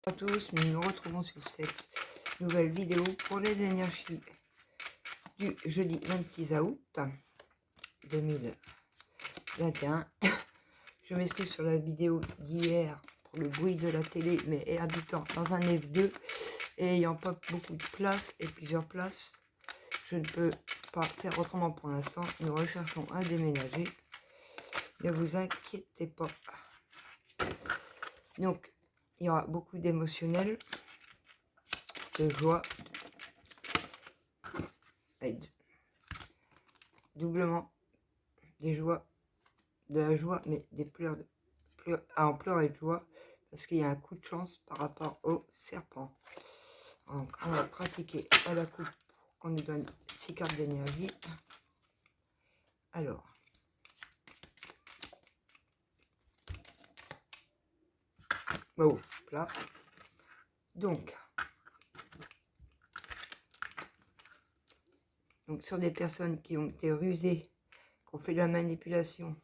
Bonjour à tous, nous nous retrouvons sur cette nouvelle vidéo pour les énergies du jeudi 26 août 2021. Je m'excuse sur la vidéo d'hier pour le bruit de la télé, mais habitant dans un F2 et ayant pas beaucoup de place et plusieurs places, je ne peux pas faire autrement pour l'instant. Nous recherchons à déménager. Ne vous inquiétez pas. Donc, il y aura beaucoup d'émotionnel, de joie, doublement des joies, de la joie, mais des pleurs, en pleurs et de joie, parce qu'il y a un coup de chance par rapport au serpent. Donc, on va pratiquer à la coupe pour qu'on nous donne 6 cartes d'énergie. Alors, oh, là. Donc, sur des personnes qui ont été rusées, qui ont fait de la manipulation,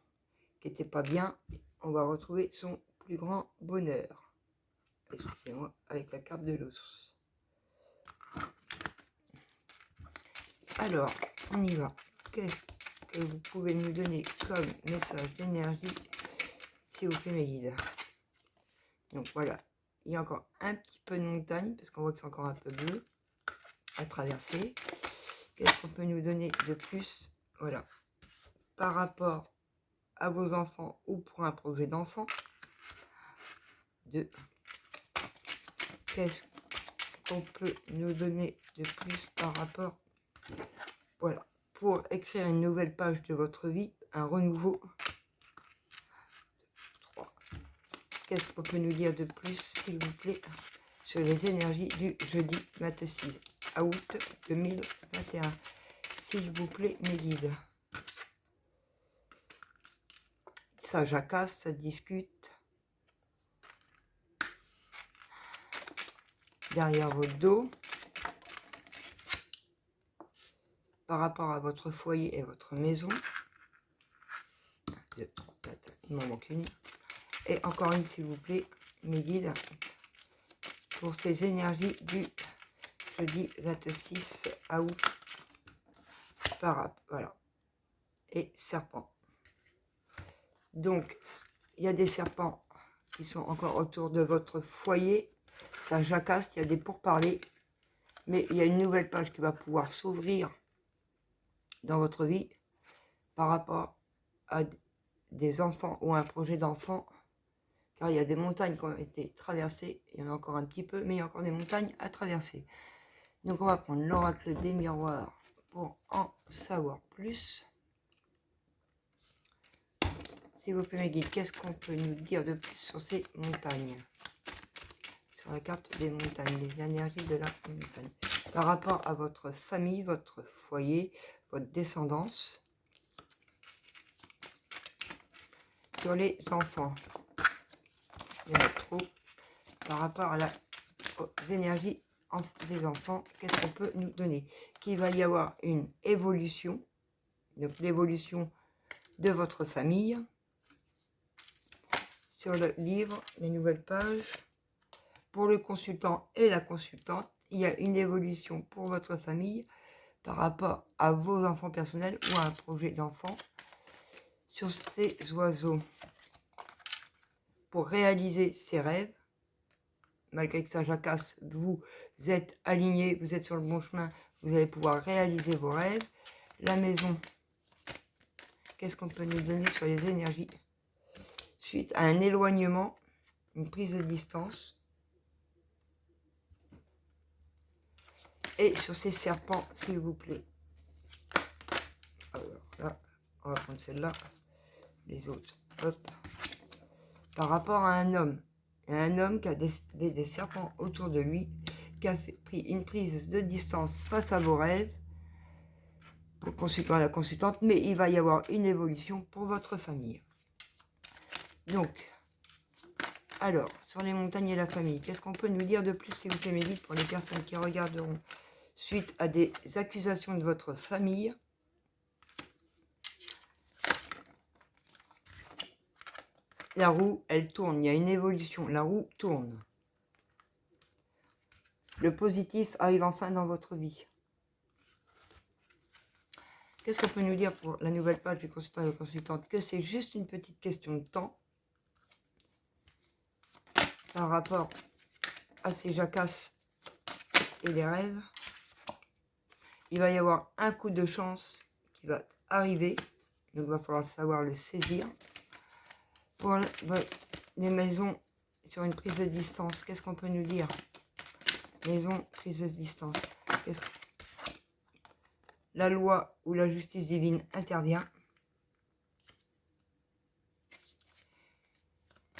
qui n'étaient pas bien, on va retrouver son plus grand bonheur. Excusez-moi, avec la carte de l'os. Alors, on y va. Qu'est-ce que vous pouvez nous donner comme message d'énergie, s'il vous plaît, mes guides? Donc voilà, il y a encore un petit peu de montagne, parce qu'on voit que c'est encore un peu bleu à traverser. Qu'est-ce qu'on peut nous donner de plus? Voilà, par rapport à vos enfants ou pour un projet d'enfant. Qu'est-ce qu'on peut nous donner de plus par rapport, voilà, pour écrire une nouvelle page de votre vie, un renouveau. 3. Qu'est-ce qu'on peut nous dire de plus, s'il vous plaît, sur les énergies du jeudi 26 août 2021, s'il vous plaît, mes guides? Ça jacasse, ça discute derrière votre dos par rapport à votre foyer et votre maison. 2, 4, il m'en manque une. Et encore une, s'il vous plaît, mes guides, pour ces énergies du jeudi 26 août. Voilà. Et serpent. Donc, il y a des serpents qui sont encore autour de votre foyer. Ça jacasse, il y a des pourparlers. Mais il y a une nouvelle page qui va pouvoir s'ouvrir dans votre vie par rapport à des enfants ou un projet d'enfant. Car il y a des montagnes qui ont été traversées. Il y en a encore un petit peu, mais il y a encore des montagnes à traverser. Donc on va prendre l'oracle des miroirs pour en savoir plus. S'il vous plaît, mes guides, qu'est-ce qu'on peut nous dire de plus sur ces montagnes? Sur la carte des montagnes, les énergies de la montagne. Par rapport à votre famille, votre foyer, votre descendance. Sur les enfants. Il y en a trop. Par rapport à aux énergies des enfants, qu'est-ce qu'on peut nous donner? Qu'il va y avoir une évolution. Donc l'évolution de votre famille. Sur le livre, les nouvelles pages. Pour le consultant et la consultante, il y a une évolution pour votre famille par rapport à vos enfants personnels ou à un projet d'enfant. Sur ces oiseaux, pour réaliser ses rêves, malgré que ça jacasse, vous êtes aligné, vous êtes sur le bon chemin, vous allez pouvoir réaliser vos rêves. La maison, qu'est-ce qu'on peut nous donner sur les énergies suite à un éloignement, une prise de distance? Et sur ces serpents, s'il vous plaît. Alors là, on va prendre celle-là, les autres, hop. Par rapport à un homme, il y a un homme qui a des serpents autour de lui, qui a pris une prise de distance face à vos rêves, pour le consultant et la consultante, mais il va y avoir une évolution pour votre famille. Donc, alors, sur les montagnes et la famille, qu'est-ce qu'on peut nous dire de plus, s'il vous plaît, mes guides, pour les personnes qui regarderont suite à des accusations de votre famille? La roue, elle tourne, il y a une évolution, la roue tourne. Le positif arrive enfin dans votre vie. Qu'est-ce qu'on peut nous dire pour la nouvelle page du consultant et de la consultante? Que c'est juste une petite question de temps par rapport à ces jacasses et les rêves. Il va y avoir un coup de chance qui va arriver, donc il va falloir savoir le saisir. Pour les maisons sur une prise de distance, qu'est-ce qu'on peut nous dire? Maison, prise de distance. La loi ou la justice divine intervient.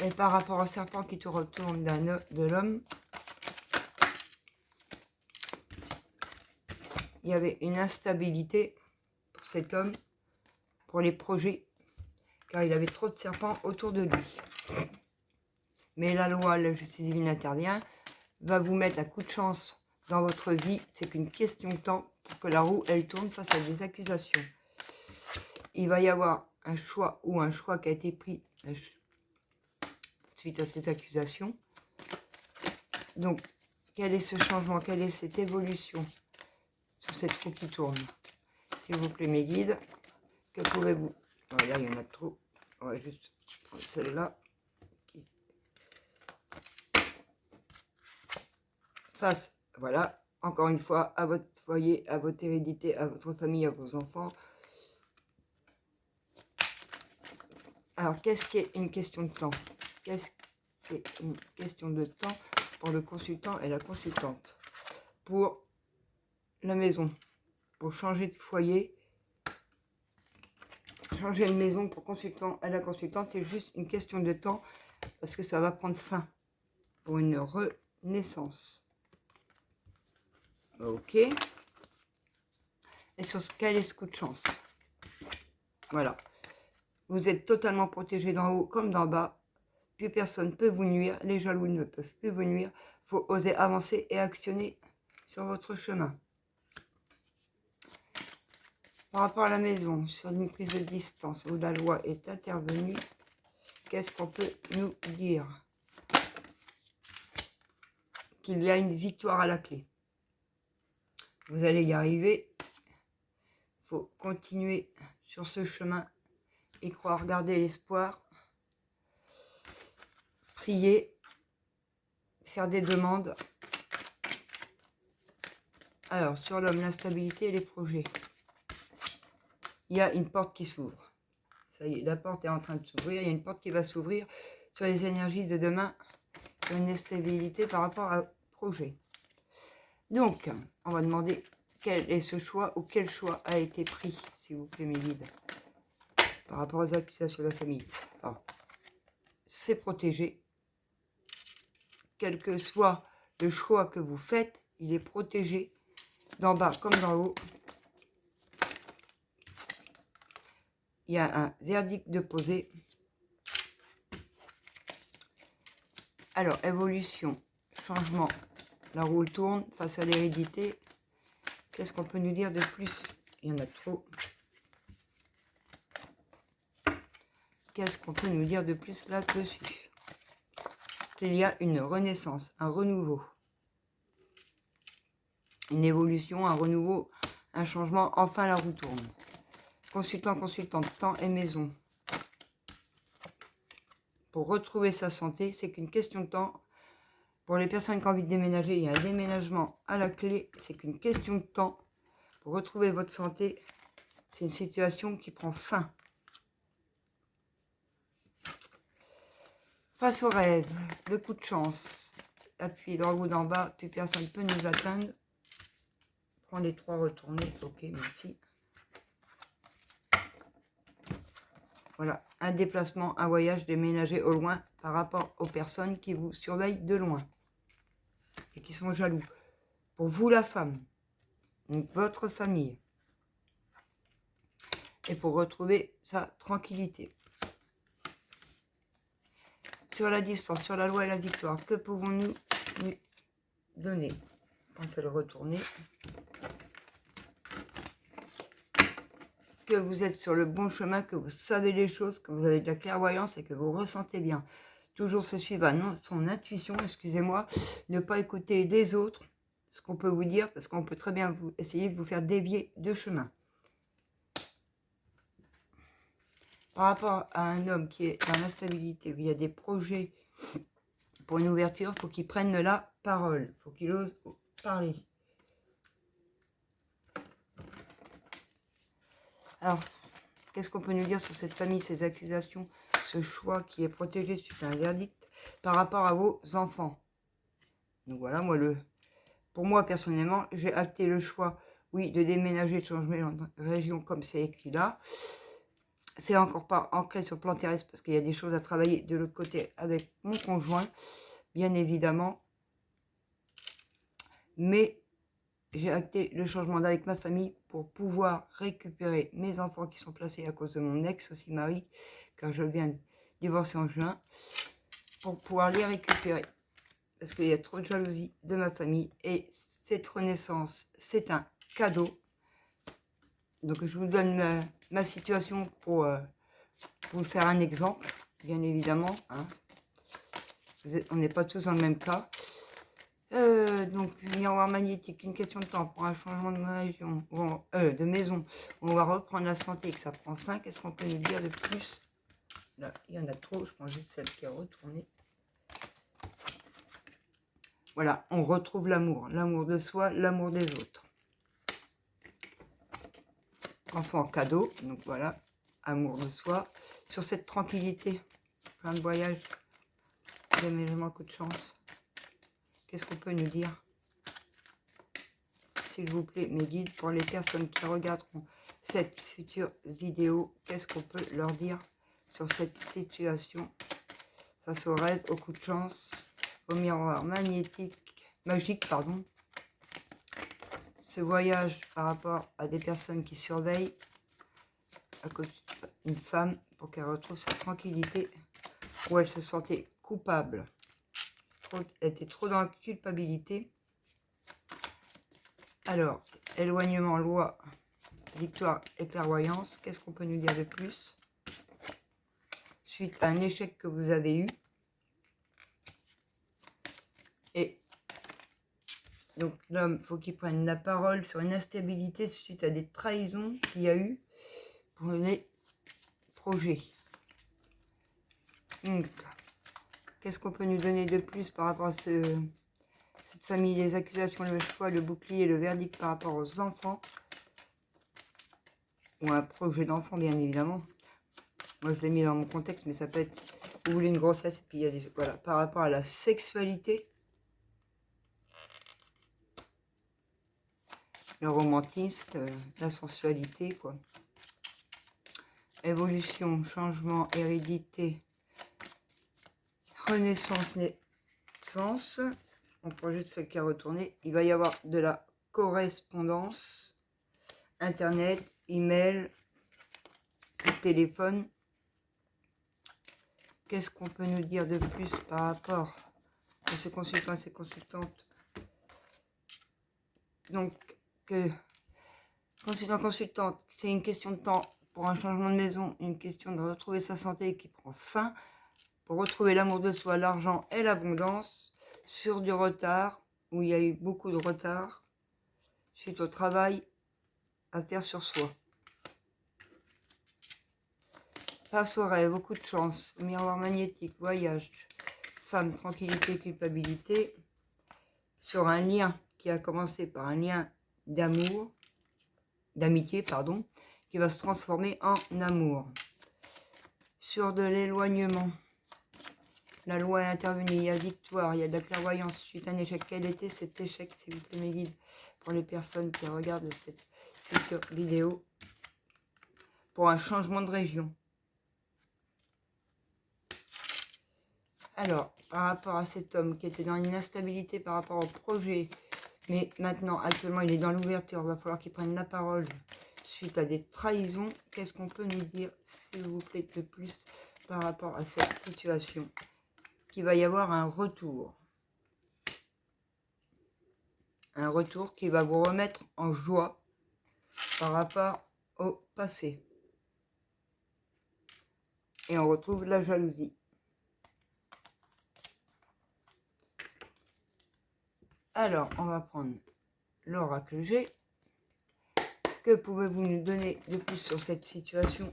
Et par rapport au serpent qui te retourne de l'homme, il y avait une instabilité pour cet homme, pour les projets, car il avait trop de serpents autour de lui. Mais la loi, la justice divine intervient, va vous mettre un coup de chance dans votre vie. C'est qu'une question de temps pour que la roue, elle tourne face à des accusations. Il va y avoir un choix ou un choix qui a été pris suite à ces accusations. Donc, quel est ce changement? Quelle est cette évolution sur cette roue qui tourne? S'il vous plaît, mes guides, que pouvez-vous... Oh, là, il y en a trop. On va juste prendre celle-là. Face, voilà, encore une fois, à votre foyer, à votre hérédité, à votre famille, à vos enfants. Alors, qu'est-ce qui est une question de temps? Qu'est-ce qui est une question de temps pour le consultant et la consultante? Pour la maison, pour changer de foyer, changer de maison pour consultant et la consultante, c'est juste une question de temps parce que ça va prendre fin pour une renaissance. Ok. Et sur quel est ce coup de chance? Voilà. Vous êtes totalement protégé d'en haut comme d'en bas. Plus personne ne peut vous nuire. Les jaloux ne peuvent plus vous nuire. Il faut oser avancer et actionner sur votre chemin. Par rapport à la maison, sur une prise de distance où la loi est intervenue, qu'est-ce qu'on peut nous dire? Qu'il y a une victoire à la clé. Vous allez y arriver. Il faut continuer sur ce chemin et croire, garder l'espoir, prier, faire des demandes. Alors, sur l'homme, l'instabilité et les projets. Il y a une porte qui s'ouvre. Ça y est, la porte est en train de s'ouvrir. Il y a une porte qui va s'ouvrir sur les énergies de demain, sur une instabilité par rapport à projet. Donc, on va demander quel est ce choix ou quel choix a été pris, s'il vous plaît, mes guides, par rapport aux accusations de la famille. Alors, c'est protégé. Quel que soit le choix que vous faites, il est protégé d'en bas comme d'en haut. Il y a un verdict de poser. Alors, évolution, changement. La roue tourne face à l'hérédité. Qu'est-ce qu'on peut nous dire de plus? Il y en a trop. Qu'est-ce qu'on peut nous dire de plus là-dessus? Il y a une renaissance, un renouveau. Une évolution, un renouveau, un changement. Enfin, la roue tourne. Consultant, consultante, temps et maison. Pour retrouver sa santé, c'est qu'une question de temps. Pour les personnes qui ont envie de déménager, il y a un déménagement à la clé. C'est qu'une question de temps. Pour retrouver votre santé, c'est une situation qui prend fin. Face au rêve, le coup de chance. Appuyez d'en haut, d'en bas, plus personne ne peut nous atteindre. Prends les trois retournés. Ok, merci. Voilà, un déplacement, un voyage déménagé au loin par rapport aux personnes qui vous surveillent de loin et qui sont jaloux. Pour vous, la femme, donc votre famille, et pour retrouver sa tranquillité. Sur la distance, sur la loi et la victoire, que pouvons-nous nous donner? Pensez à le retourner. Que vous êtes sur le bon chemin, que vous savez les choses, que vous avez de la clairvoyance et que vous ressentez bien. Toujours se suivre à son intuition, excusez-moi, ne pas écouter les autres, ce qu'on peut vous dire, parce qu'on peut très bien essayer de vous faire dévier de chemin. Par rapport à un homme qui est dans l'instabilité, où il y a des projets pour une ouverture, il faut qu'il prenne la parole, il faut qu'il ose parler. Alors, qu'est-ce qu'on peut nous dire sur cette famille, ces accusations, ce choix qui est protégé suite à un verdict par rapport à vos enfants? Donc voilà, pour moi personnellement, j'ai acté le choix, oui, de déménager, de changer de région comme c'est écrit là. C'est encore pas ancré sur le plan terrestre parce qu'il y a des choses à travailler de l'autre côté avec mon conjoint, bien évidemment. Mais j'ai acté le changement avec ma famille pour pouvoir récupérer mes enfants qui sont placés à cause de mon ex aussi mari, car je viens de divorcer en juin, pour pouvoir les récupérer. Parce qu'il y a trop de jalousie de ma famille et cette renaissance, c'est un cadeau. Donc je vous donne ma situation pour vous faire un exemple, bien évidemment. Hein. On n'est pas tous dans le même cas. Donc, miroir magnétique, une question de temps pour un changement de région, de maison. On va reprendre la santé et que ça prend fin. Qu'est-ce qu'on peut nous dire de plus? Là, il y en a trop. Je prends juste celle qui est retournée. Voilà, on retrouve l'amour. L'amour de soi, l'amour des autres. Enfant cadeau. Donc voilà, amour de soi. Sur cette tranquillité, plein de voyages, déménagement, coup de chance. Qu'est-ce qu'on peut nous dire? S'il vous plaît, mes guides, pour les personnes qui regarderont cette future vidéo, qu'est-ce qu'on peut leur dire sur cette situation face au rêve, au coup de chance, au miroir magique, pardon. Ce voyage par rapport à des personnes qui surveillent, à cause d'une femme, pour qu'elle retrouve sa tranquillité, où elle se sentait coupable, elle était trop dans la culpabilité. Alors, éloignement, loi, victoire et clairvoyance, qu'est-ce qu'on peut nous dire de plus? Suite à un échec que vous avez eu. Et donc l'homme, faut qu'il prenne la parole sur une instabilité suite à des trahisons qu'il y a eu pour les projets. Donc, qu'est-ce qu'on peut nous donner de plus par rapport à cette famille, les accusations, le choix, le bouclier, le verdict par rapport aux enfants? Ou un projet d'enfant, bien évidemment. Moi, je l'ai mis dans mon contexte, mais ça peut être, vous voulez une grossesse, et puis il y a des... Voilà, par rapport à la sexualité, le romantisme, la sensualité, quoi. Évolution, changement, hérédité, renaissance, naissance. On projette celle qui a retourné. Il va y avoir de la correspondance, internet, email, téléphone. Qu'est-ce qu'on peut nous dire de plus par rapport à ces consultants et ces consultantes? Donc, consultante, c'est une question de temps pour un changement de maison, une question de retrouver sa santé qui prend fin, pour retrouver l'amour de soi, l'argent et l'abondance, sur du retard, où il y a eu beaucoup de retard, suite au travail à faire sur soi. Face au rêve, beaucoup de chance, miroir magnétique, voyage, femme, tranquillité, culpabilité, sur un lien qui a commencé par un lien d'amour, d'amitié, pardon, qui va se transformer en amour. Sur de l'éloignement, la loi est intervenue, il y a victoire, il y a de la clairvoyance suite à un échec. Quel était cet échec, s'il vous plaît, mes guides, pour les personnes qui regardent cette future vidéo, pour un changement de région? Alors, par rapport à cet homme qui était dans une instabilité par rapport au projet, mais maintenant, actuellement, il est dans l'ouverture, il va falloir qu'il prenne la parole suite à des trahisons. Qu'est-ce qu'on peut nous dire, s'il vous plaît, de plus par rapport à cette situation? Qu'il va y avoir un retour. Un retour qui va vous remettre en joie par rapport au passé. Et on retrouve la jalousie. Alors, on va prendre l'oracle G. Que pouvez-vous nous donner de plus sur cette situation?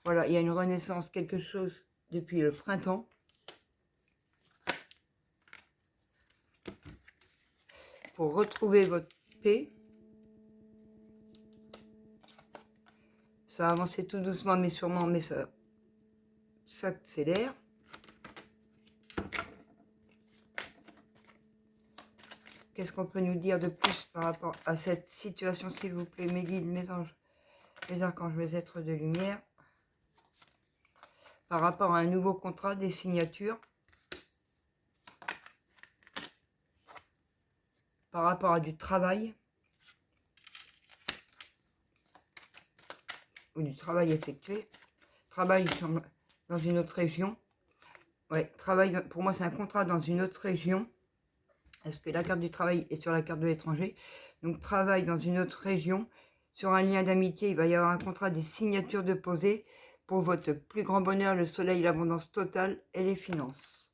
Voilà, il y a une renaissance, quelque chose depuis le printemps. Pour retrouver votre paix. Ça a avancé tout doucement mais sûrement, mais ça s'accélère. Qu'est-ce qu'on peut nous dire de plus par rapport à cette situation, s'il vous plaît, mes guides, mes anges, mes archanges, mes êtres de lumière? Par rapport à un nouveau contrat, des signatures. Par rapport à du travail. Ou du travail effectué. Travail dans une autre région. Ouais, travail, pour moi, c'est un contrat dans une autre région. Parce que la carte du travail est sur la carte de l'étranger. Donc, travail dans une autre région. Sur un lien d'amitié, il va y avoir un contrat, des signatures de poser pour votre plus grand bonheur, le soleil, l'abondance totale et les finances.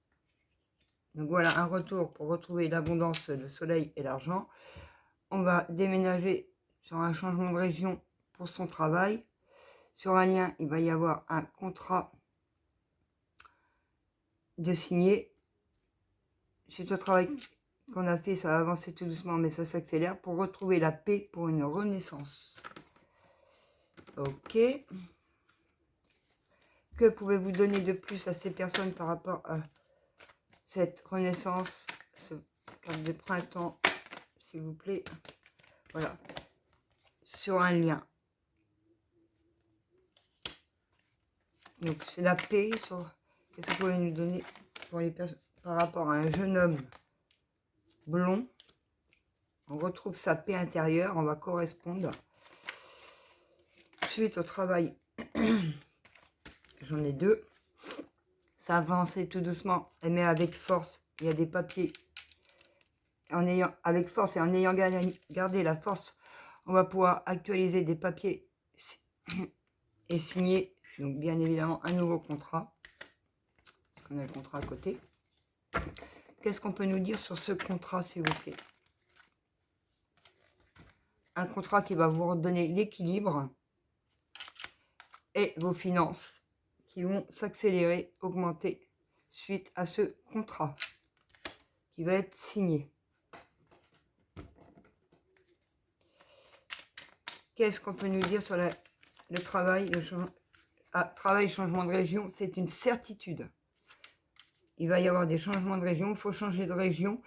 Donc voilà, un retour pour retrouver l'abondance, le soleil et l'argent. On va déménager sur un changement de région pour son travail. Sur un lien, il va y avoir un contrat de signer. Suite au travail qu'on a fait, ça va avancer tout doucement, mais ça s'accélère pour retrouver la paix pour une renaissance. Ok. Que pouvez-vous donner de plus à ces personnes par rapport à cette renaissance, ce carte de printemps, s'il vous plaît? Voilà. Sur un lien. Donc c'est la paix. Qu'est-ce que vous pouvez nous donner pour les personnes par rapport à un jeune homme blond? On retrouve sa paix intérieure, on va correspondre. Suite au travail, j'en ai deux. Ça avance tout doucement, mais avec force. Il y a des papiers. Avec force et en ayant gardé la force, on va pouvoir actualiser des papiers et signer. Donc bien évidemment un nouveau contrat. Parce qu'on a le contrat à côté. Qu'est-ce qu'on peut nous dire sur ce contrat, s'il vous plaît? Un contrat qui va vous redonner l'équilibre et vos finances qui vont s'accélérer, augmenter suite à ce contrat qui va être signé. Qu'est-ce qu'on peut nous dire sur le travail, travail, changement de région? C'est une certitude. Il va y avoir des changements de région, il faut changer de région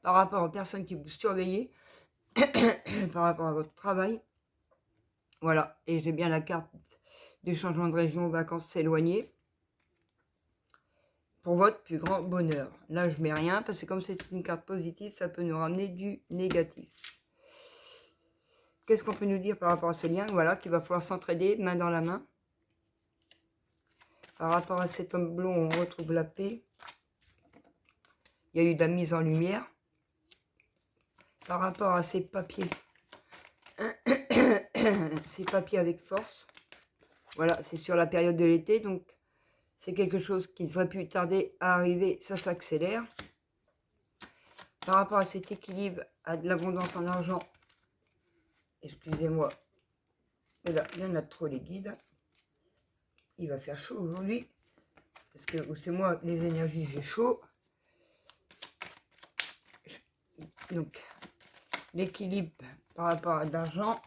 par rapport aux personnes qui vous surveillez, par rapport à votre travail. Voilà, et j'ai bien la carte du changement de région aux vacances s'éloigner. Pour votre plus grand bonheur. Là, je mets rien, parce que comme c'est une carte positive, ça peut nous ramener du négatif. Qu'est-ce qu'on peut nous dire par rapport à ce lien? Voilà, qu'il va falloir s'entraider, main dans la main. Par rapport à cet homme blond, on retrouve la paix. Il y a eu de la mise en lumière. Par rapport à ces papiers, ces papiers avec force. Voilà, c'est sur la période de l'été, donc c'est quelque chose qui ne devrait plus tarder à arriver, ça s'accélère. Par rapport à cet équilibre, à de l'abondance en argent, excusez-moi, mais là, il y en a trop les guides. Il va faire chaud aujourd'hui, parce que c'est moi, les énergies, j'ai chaud. Donc, l'équilibre par rapport à l'argent.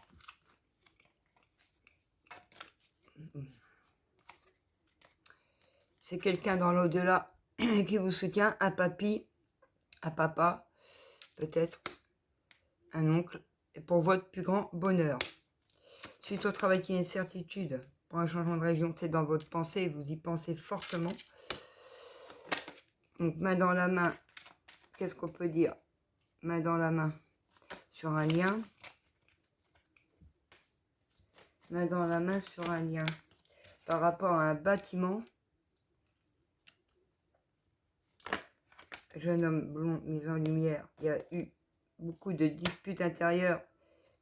C'est quelqu'un dans l'au-delà qui vous soutient, un papy, un papa, peut-être un oncle, et pour votre plus grand bonheur. Suite au travail qui est une certitude, pour un changement de région, c'est dans votre pensée, vous y pensez fortement. Donc main dans la main, qu'est-ce qu'on peut dire? Main dans la main sur un lien. Main dans la main sur un lien. Par rapport à un bâtiment. Jeune homme blond mis en lumière. Il y a eu beaucoup de disputes intérieures.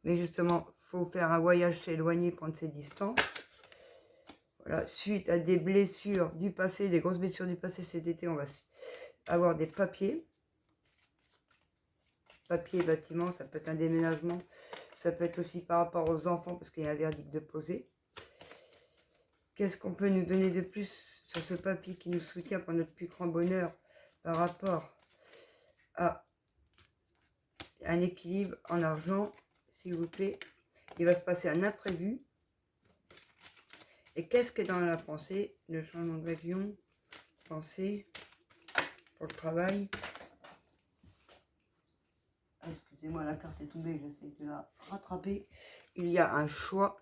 Mais justement, il faut faire un voyage, s'éloigner, prendre ses distances. Voilà, suite à des blessures du passé, des grosses blessures du passé cet été, on va avoir des papiers. Papier, bâtiment, ça peut être un déménagement. Ça peut être aussi par rapport aux enfants parce qu'il y a un verdict de poser. Qu'est-ce qu'on peut nous donner de plus sur ce papier qui nous soutient pour notre plus grand bonheur par rapport à un équilibre en argent, s'il vous plaît. Il va se passer un imprévu. Et qu'est-ce qui est dans la pensée? Le changement de région, pensée, pour le travail. Ah, excusez-moi, la carte est tombée, j'essaie de la rattraper. Il y a un choix.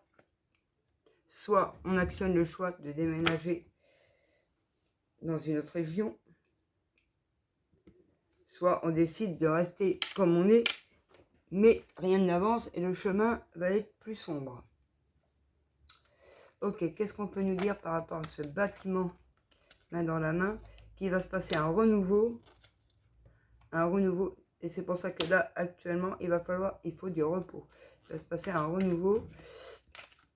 Soit on actionne le choix de déménager dans une autre région, soit on décide de rester comme on est, mais rien n'avance et le chemin va être plus sombre. Ok, qu'est-ce qu'on peut nous dire par rapport à ce bâtiment main dans la main, qui va se passer un renouveau, et c'est pour ça que là, actuellement, il faut du repos. Il va se passer un renouveau.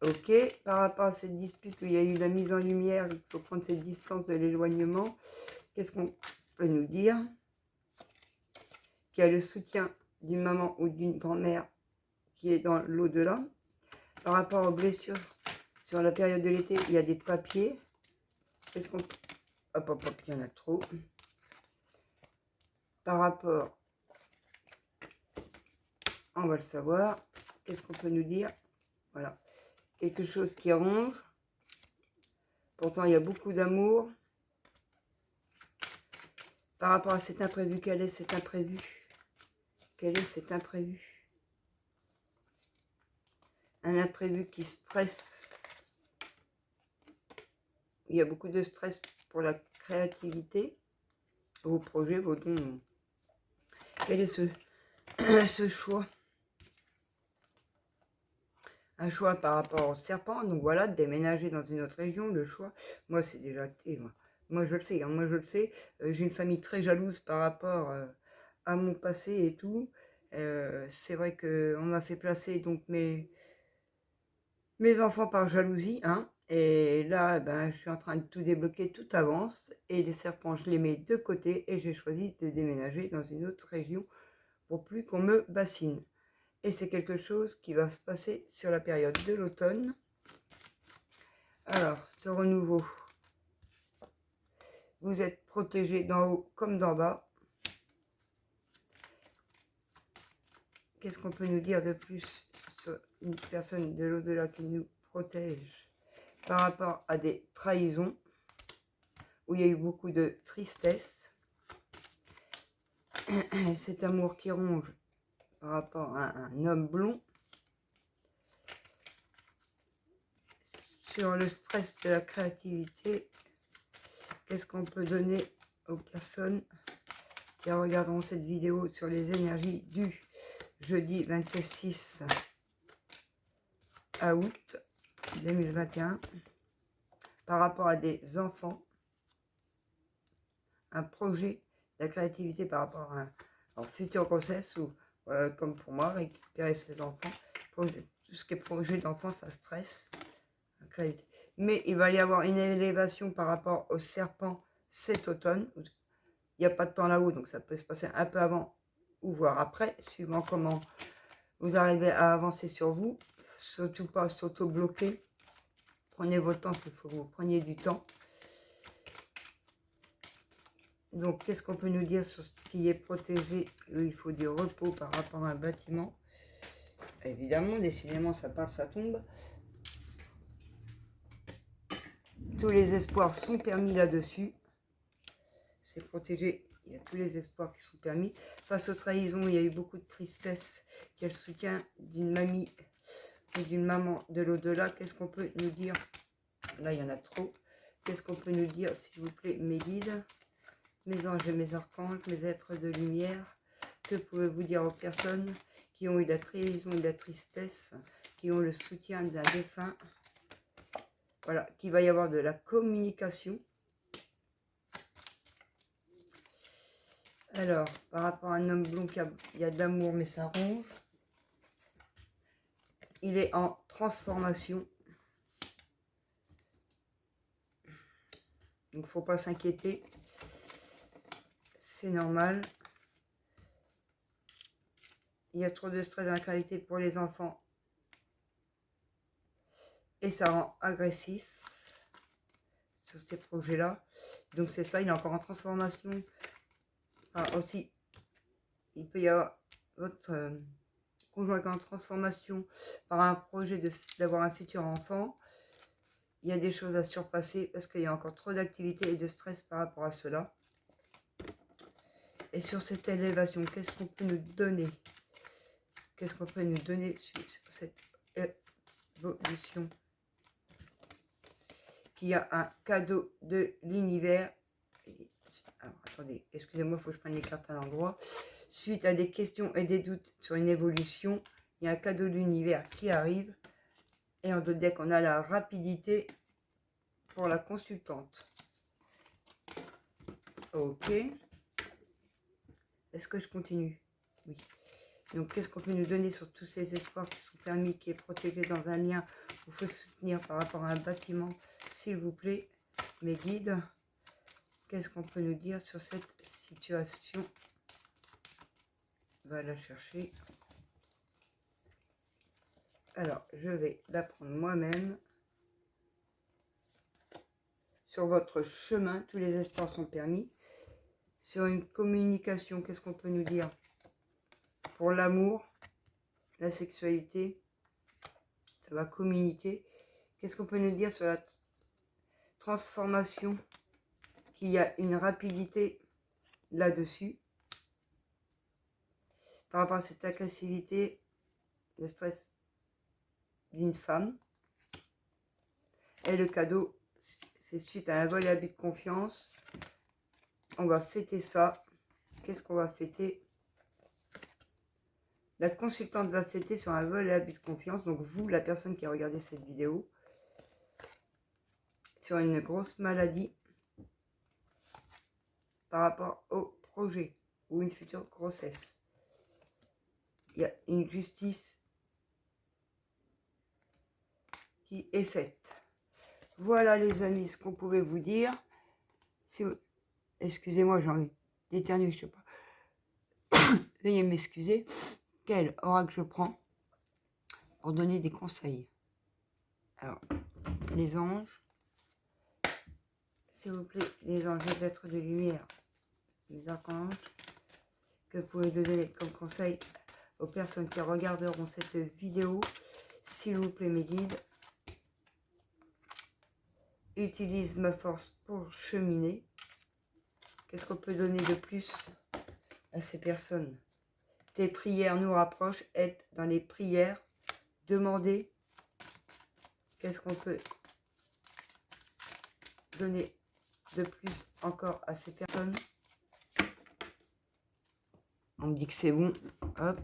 Ok, par rapport à cette dispute où il y a eu la mise en lumière, il faut prendre cette distance de l'éloignement. Qu'est-ce qu'on peut nous dire? Qu'il y a le soutien d'une maman ou d'une grand-mère qui est dans l'au-delà. Par rapport aux blessures sur la période de l'été, il y a des papiers. Qu'est-ce qu'on... Hop, hop, hop, il y en a trop. Par rapport... On va le savoir. Qu'est-ce qu'on peut nous dire? Voilà. Quelque chose qui ronge. Pourtant, il y a beaucoup d'amour. Par rapport à cet imprévu, quel est cet imprévu? Quel est cet imprévu? Un imprévu qui stresse. Il y a beaucoup de stress pour la créativité, vos projets, vos dons. Quel est ce choix? Un choix par rapport au serpent. Donc voilà, déménager dans une autre région, le choix. Moi, c'est déjà... Moi, je le sais. Hein, moi, je le sais. J'ai une famille très jalouse par rapport à mon passé et tout. C'est vrai qu'on m'a fait placer donc mes enfants par jalousie. Hein, et là, ben, je suis en train de tout débloquer, tout avance. Et les serpents, je les mets de côté. Et j'ai choisi de déménager dans une autre région pour plus qu'on me bassine. Et c'est quelque chose qui va se passer sur la période de l'automne. Alors, ce renouveau, vous êtes protégé d'en haut comme d'en bas. Qu'est-ce qu'on peut nous dire de plus sur une personne de l'au-delà qui nous protège par rapport à des trahisons, où il y a eu beaucoup de tristesse. Cet amour qui ronge par rapport à un homme blond. Sur le stress de la créativité, qu'est-ce qu'on peut donner aux personnes qui regarderont cette vidéo sur les énergies du jeudi 26 août 2021 par rapport à des enfants, un projet de la créativité par rapport à leur future grossesse ou comme pour moi, récupérer ses enfants. Tout ce qui est projet d'enfant, ça stresse. Mais il va y avoir une élévation par rapport au serpent cet automne. Il n'y a pas de temps là-haut, donc ça peut se passer un peu avant ou voire après, suivant comment vous arrivez à avancer sur vous. Surtout pas s'auto-bloquer. Prenez votre temps, il faut que vous preniez du temps. Donc, qu'est-ce qu'on peut nous dire sur ce qui est protégé? Il faut du repos par rapport à un bâtiment. Évidemment, décidément, ça part, ça tombe. Tous les espoirs sont permis là-dessus. C'est protégé. Il y a tous les espoirs qui sont permis. Face aux trahisons, il y a eu beaucoup de tristesse. Il y a le soutien d'une mamie ou d'une maman de l'au-delà. Qu'est-ce qu'on peut nous dire? Là, il y en a trop. Qu'est-ce qu'on peut nous dire, s'il vous plaît, mes guides, mes anges et mes archanges, mes êtres de lumière? Que pouvez-vous dire aux personnes qui ont eu la trahison et la tristesse, qui ont le soutien d'un défunt? Voilà, qu'il va y avoir de la communication. Alors, par rapport à un homme blond, il y a de l'amour, mais ça ronge. Il est en transformation. Donc, il ne faut pas s'inquiéter. c'est normal. Il y a trop de stress d'incarnalité pour les enfants. Et ça rend agressif sur ces projets-là. Donc c'est ça, il est encore en transformation. Enfin, aussi, il peut y avoir votre conjoint qui est en transformation par un projet d'avoir un futur enfant. Il y a des choses à surpasser parce qu'il y a encore trop d'activité et de stress par rapport à cela. Et sur cette élévation, qu'est-ce qu'on peut nous donner? Qu'est-ce qu'on peut nous donner sur cette évolution? Qu'il y a un cadeau de l'univers. Alors, attendez, excusez-moi, il faut que je prenne les cartes à l'endroit. Suite à des questions et des doutes sur une évolution, il y a un cadeau de l'univers qui arrive. Et en deux decks, on a la rapidité pour la consultante. Ok. Est-ce que je continue? Oui. Donc, qu'est-ce qu'on peut nous donner sur tous ces espoirs qui sont permis, qui est protégé dans un lien? Il faut soutenir par rapport à un bâtiment, s'il vous plaît, mes guides. Qu'est-ce qu'on peut nous dire sur cette situation? On va la chercher. Alors, je vais la prendre moi-même. Sur votre chemin, tous les espoirs sont permis. Sur une communication, qu'est-ce qu'on peut nous dire? Pour l'amour, la sexualité, ça va communiquer. Qu'est-ce qu'on peut nous dire sur la transformation? Qu'il y a une rapidité là-dessus. Par rapport à cette agressivité, le stress d'une femme. Et le cadeau, c'est suite à un vol et abus de confiance. On va fêter ça. Qu'est-ce qu'on va fêter? La consultante va fêter sur un vol et abus de confiance. Donc vous, la personne qui a regardé cette vidéo, sur une grosse maladie par rapport au projet ou une future grossesse. Il y a une justice qui est faite. Voilà les amis, ce qu'on pouvait vous dire. Si vous... Excusez-moi, j'ai envie d'éternuer, je sais pas. Veuillez m'excuser. Quel oracle je prends pour donner des conseils? Alors, les anges, s'il vous plaît, les anges, les êtres de lumière, les archanges, que vous pouvez donner comme conseil aux personnes qui regarderont cette vidéo. S'il vous plaît, mes guides, utilise ma force pour cheminer. Qu'est-ce qu'on peut donner de plus à ces personnes? Tes prières nous rapprochent, aide dans les prières, demandez. Qu'est-ce qu'on peut donner de plus encore à ces personnes? On me dit que c'est bon, hop.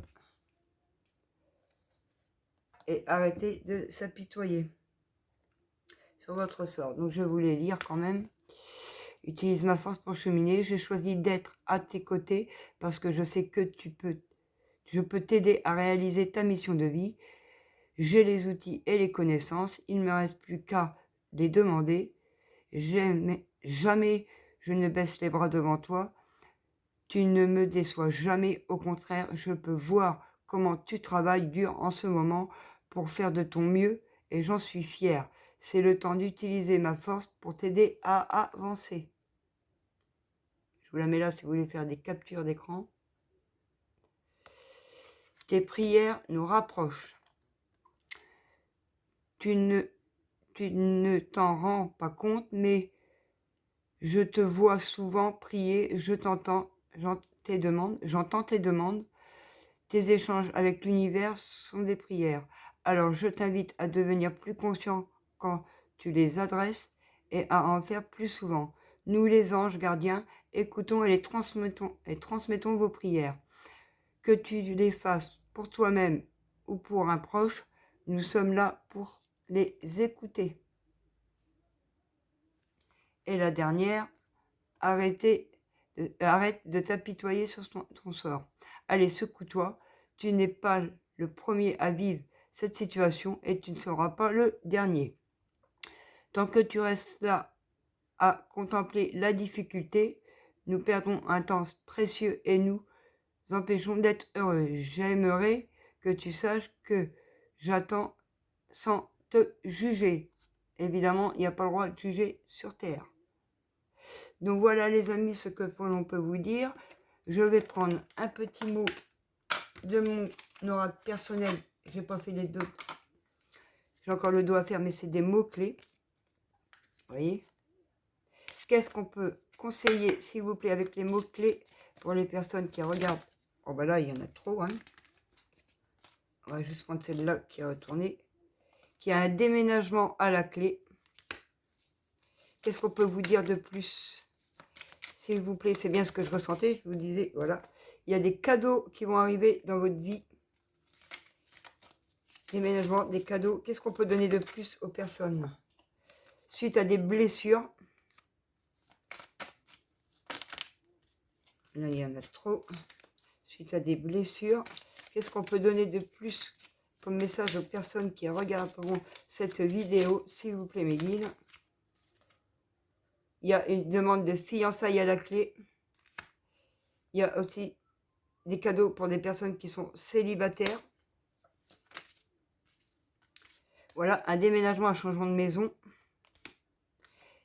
Et arrêtez de s'apitoyer sur votre sort. Donc je voulais lire quand même. Utilise ma force pour cheminer. J'ai choisi d'être à tes côtés parce que je sais que je peux t'aider à réaliser ta mission de vie. J'ai les outils et les connaissances. Il ne me reste plus qu'à les demander. Jamais je ne baisse les bras devant toi. Tu ne me déçois jamais. Au contraire, je peux voir comment tu travailles dur en ce moment pour faire de ton mieux et j'en suis fière. C'est le temps d'utiliser ma force pour t'aider à avancer. Je vous la mets là si vous voulez faire des captures d'écran. Tes prières nous rapprochent. Tu ne t'en rends pas compte, mais je te vois souvent prier, j'entends tes demandes. Tes échanges avec l'univers sont des prières. Alors je t'invite à devenir plus conscient quand tu les adresses et à en faire plus souvent. Nous les anges gardiens, écoutons et transmettons vos prières. Que tu les fasses pour toi-même ou pour un proche, nous sommes là pour les écouter. Et la dernière, arrête de t'apitoyer sur ton sort. Allez, secoue-toi. Tu n'es pas le premier à vivre cette situation et tu ne seras pas le dernier. Tant que tu restes là à contempler la difficulté, nous perdons un temps précieux et nous empêchons d'être heureux. J'aimerais que tu saches que j'attends sans te juger. Évidemment, il n'y a pas le droit de juger sur Terre. Donc voilà les amis ce que l'on peut vous dire. Je vais prendre un petit mot de mon oracle personnel. J'ai pas fait les deux. J'ai encore le dos à faire, mais c'est des mots-clés. Vous voyez? Qu'est-ce qu'on peut conseiller, s'il vous plaît, avec les mots-clés pour les personnes qui regardent? Oh bah là, il y en a trop, hein. On va juste prendre celle-là qui est retournée. Qui a un déménagement à la clé. Qu'est-ce qu'on peut vous dire de plus? S'il vous plaît, c'est bien ce que je ressentais. Je vous disais, voilà. Il y a des cadeaux qui vont arriver dans votre vie. Déménagement, des cadeaux. Qu'est-ce qu'on peut donner de plus aux personnes? Suite à des blessures. Là, il y en a trop. Suite à des blessures. Qu'est-ce qu'on peut donner de plus comme message aux personnes qui regarderont cette vidéo? S'il vous plaît, mes guides. Il y a une demande de fiançailles à la clé. Il y a aussi des cadeaux pour des personnes qui sont célibataires. Voilà, un déménagement, un changement de maison.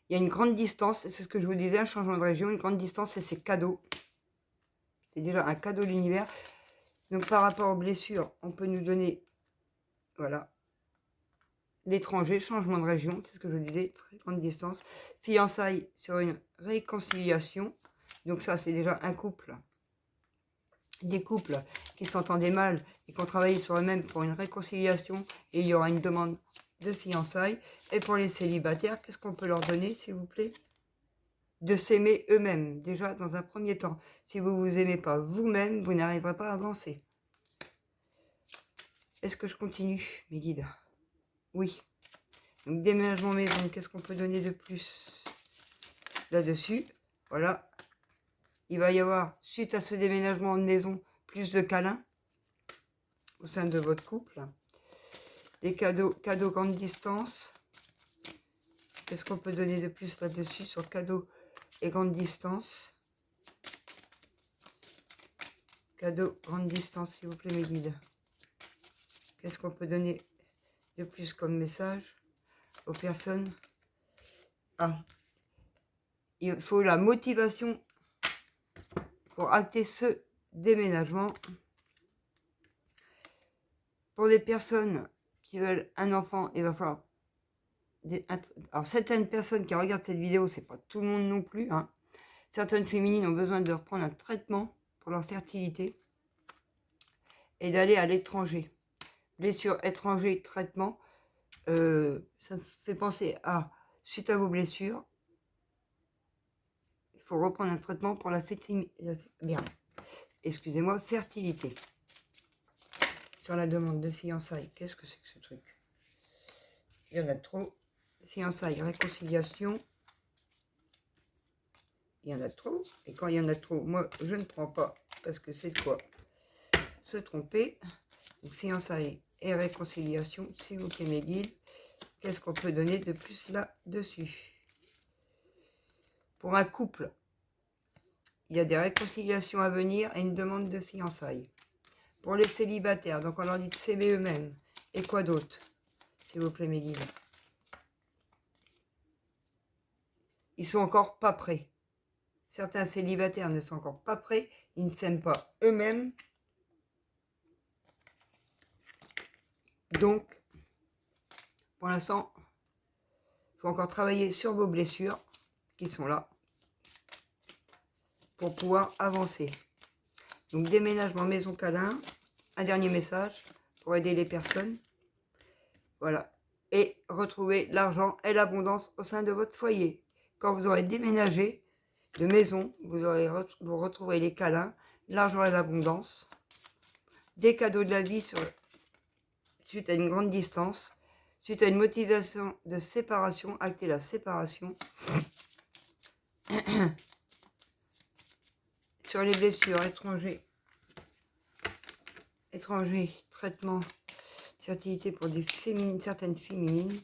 Il y a une grande distance, c'est ce que je vous disais, un changement de région, une grande distance et c'est cadeau. C'est déjà un cadeau de l'univers. Donc par rapport aux blessures, on peut nous donner, voilà, l'étranger, changement de région, c'est ce que je vous disais, très grande distance. Fiançailles sur une réconciliation. Donc ça, c'est déjà un couple. Des couples qui s'entendaient mal et qui ont travaillé sur eux-mêmes pour une réconciliation. Et il y aura une demande de fiançailles. Et pour les célibataires, qu'est-ce qu'on peut leur donner, s'il vous plaît? De s'aimer eux-mêmes, déjà dans un premier temps. Si vous ne vous aimez pas vous-même, vous n'arriverez pas à avancer. Est-ce que je continue, mes guides? Oui. Donc, déménagement maison, qu'est-ce qu'on peut donner de plus là-dessus? Voilà. Il va y avoir, suite à ce déménagement de maison, plus de câlins au sein de votre couple. Des cadeaux grande distance. Qu'est-ce qu'on peut donner de plus là-dessus sur cadeaux et grande distance? Cadeau grande distance, s'il vous plaît, mes guides. Qu'est-ce qu'on peut donner de plus comme message aux personnes? Ah, il faut la motivation pour acter ce déménagement. Pour les personnes qui veulent un enfant, il va falloir... Alors, certaines personnes qui regardent cette vidéo, c'est pas tout le monde non plus, hein. Certaines féminines ont besoin de reprendre un traitement pour leur fertilité et d'aller à l'étranger. Blessure étranger, traitement, ça me fait penser à, suite à vos blessures, il faut reprendre un traitement pour la excusez-moi, fertilité. Sur la demande de fiançailles, qu'est-ce que c'est que ce truc? Il y en a trop. Fiançailles, réconciliation. Il y en a trop. Et quand il y en a trop, moi, je ne prends pas. Parce que c'est quoi? Se tromper. Donc, fiançailles et réconciliation, s'il vous plaît, mes guides. Qu'est-ce qu'on peut donner de plus là-dessus? Pour un couple, il y a des réconciliations à venir et une demande de fiançailles. Pour les célibataires, donc on leur dit de s'aimer eux-mêmes. Et quoi d'autre, s'il vous plaît, mes guides? Ils sont encore pas prêts. Certains célibataires ne sont encore pas prêts. Ils ne s'aiment pas eux-mêmes. Donc, pour l'instant, il faut encore travailler sur vos blessures qui sont là pour pouvoir avancer. Donc, déménagement maison câlin. Un dernier message pour aider les personnes. Voilà. Et retrouver l'argent et l'abondance au sein de votre foyer. Quand vous aurez déménagé de maison, vous retrouverez les câlins, l'argent et l'abondance. Des cadeaux de la vie suite à une grande distance. Suite à une motivation de séparation, acter la séparation. Sur les blessures, étrangers, traitement, fertilité pour des féminines, certaines féminines.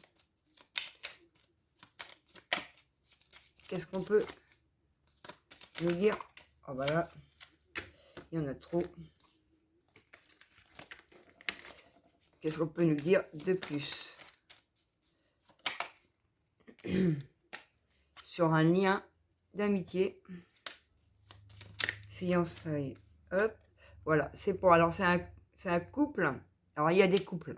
Qu'est-ce qu'on peut nous dire? Oh voilà, il y en a trop. Qu'est-ce qu'on peut nous dire de plus? Sur un lien d'amitié, fiançailles, hop, voilà, c'est pour, alors c'est un couple, alors il y a des couples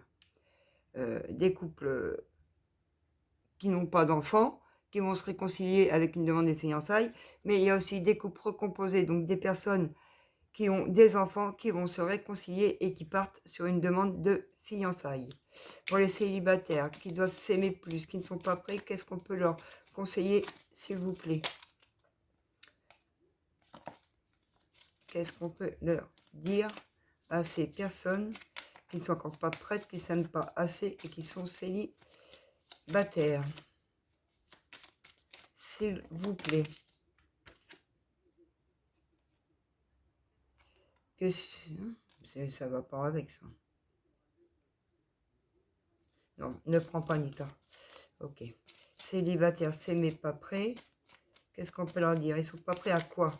qui n'ont pas d'enfants, qui vont se réconcilier avec une demande de fiançailles, mais il y a aussi des couples recomposés, donc des personnes qui ont des enfants qui vont se réconcilier et qui partent sur une demande de fiançailles. Pour les célibataires qui doivent s'aimer plus, qui ne sont pas prêts, qu'est-ce qu'on peut leur conseiller, s'il vous plaît? Qu'est-ce qu'on peut leur dire à ces personnes qui ne sont encore pas prêtes, qui ne s'aiment pas assez et qui sont célibataires? S'il vous plaît. Que ça va pas avec ça. Non, ne prends pas Nita. Ok. Célibataire, s'aimer pas prêt. Qu'est-ce qu'on peut leur dire? Ils sont pas prêts à quoi?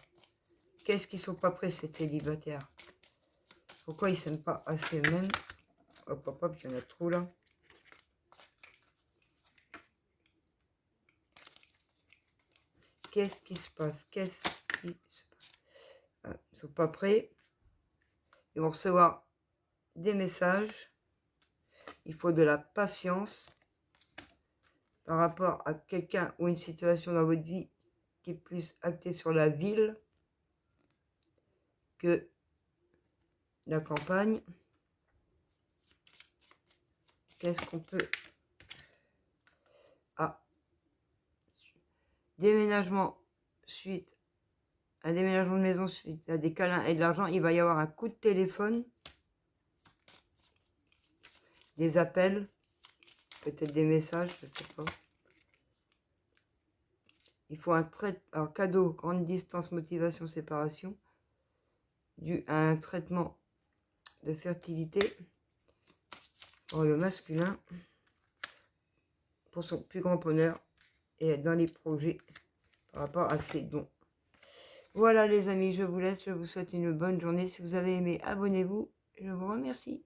Qu'est-ce qu'ils sont pas prêts, ces célibataires? Pourquoi ils s'aiment pas assez eux-mêmes? Hop, hop, hop, il y en a trop là. Qu'est-ce qui se passe? Qu'est-ce qui se passe? Ah, ils sont pas prêts. Ils vont recevoir des messages. Il faut de la patience par rapport à quelqu'un ou une situation dans votre vie qui est plus axée sur la ville que la campagne. Qu'est-ce qu'on peut... Ah, déménagement suite, un déménagement de maison suite à des câlins et de l'argent, il va y avoir un coup de téléphone, des appels, peut-être des messages, je sais pas. Il faut un cadeau, grande distance, motivation, séparation, dû à un traitement de fertilité pour le masculin, pour son plus grand bonheur et dans les projets par rapport à ses dons. Voilà les amis, je vous laisse, je vous souhaite une bonne journée. Si vous avez aimé, abonnez-vous. Je vous remercie.